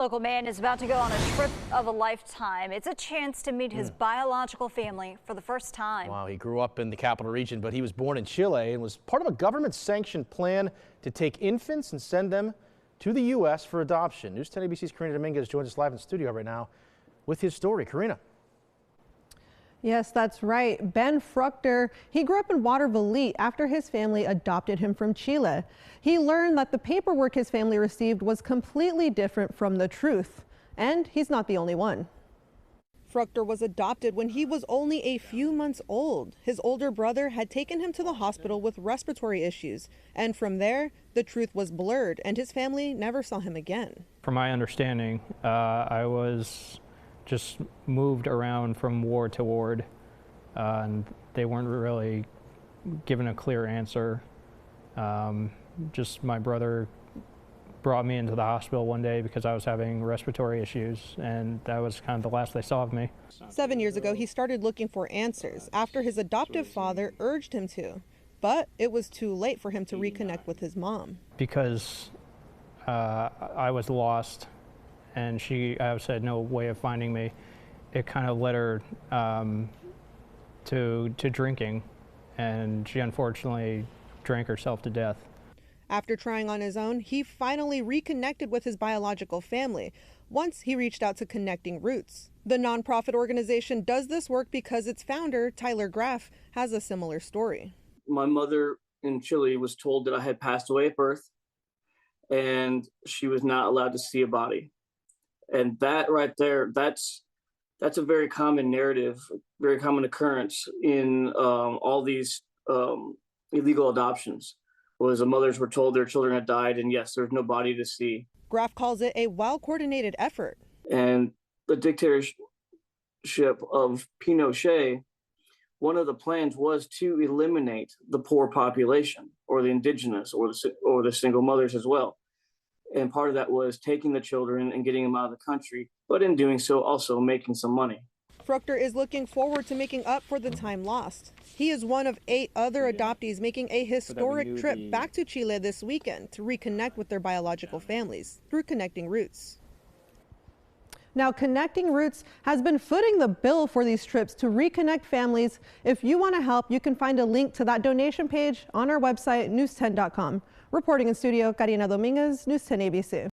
Local man is about to go on a trip of a lifetime. It's a chance to meet his biological family for the first time. Wow, he grew up in the capital region, but he was born in Chile and was part of a government-sanctioned plan to take infants and send them to the U.S. for adoption. News 10 ABC's Karina Dominguez joins us live in the studio right now with his story. Karina. Yes, that's right. Ben Fruchter, he grew up in Watervliet after his family adopted him from Chile. He learned that the paperwork his family received was completely different from the truth. And he's not the only one. Fruchter was adopted when he was only a few months old. His older brother had taken him to the hospital with respiratory issues. And from there, the truth was blurred and his family never saw him again. From my understanding, I was just moved around from ward to ward, and they weren't really given a clear answer. Just my brother brought me into the hospital one day because I was having respiratory issues, and that was kind of the last they saw of me. 7 years ago, he started looking for answers after his adoptive father urged him to, but it was too late for him to reconnect with his mom. Because I was lost and she had no way of finding me, it kind of led her to drinking, and she unfortunately drank herself to death. After trying on his own, he finally reconnected with his biological family once he reached out to Connecting Roots. The nonprofit organization does this work because its founder, Tyler Graff, has a similar story. My mother in Chile was told that I had passed away at birth and she was not allowed to see a body. And that right there, that's a very common narrative, very common occurrence in all these illegal adoptions. Was the mothers were told their children had died, and yes, there's no body to see. Graff calls it a well-coordinated effort. And the dictatorship of Pinochet, one of the plans was to eliminate the poor population, or the indigenous, or the single mothers as well. And part of that was taking the children and getting them out of the country, but in doing so, also making some money. Fruchter is looking forward to making up for the time lost. He is one of 8 other adoptees making a historic trip back to Chile this weekend to reconnect with their biological families through Connecting Roots. Now, Connecting Roots has been footing the bill for these trips to reconnect families. If you want to help, you can find a link to that donation page on our website, news10.com. Reporting in studio, Karina Dominguez, News 10 ABC.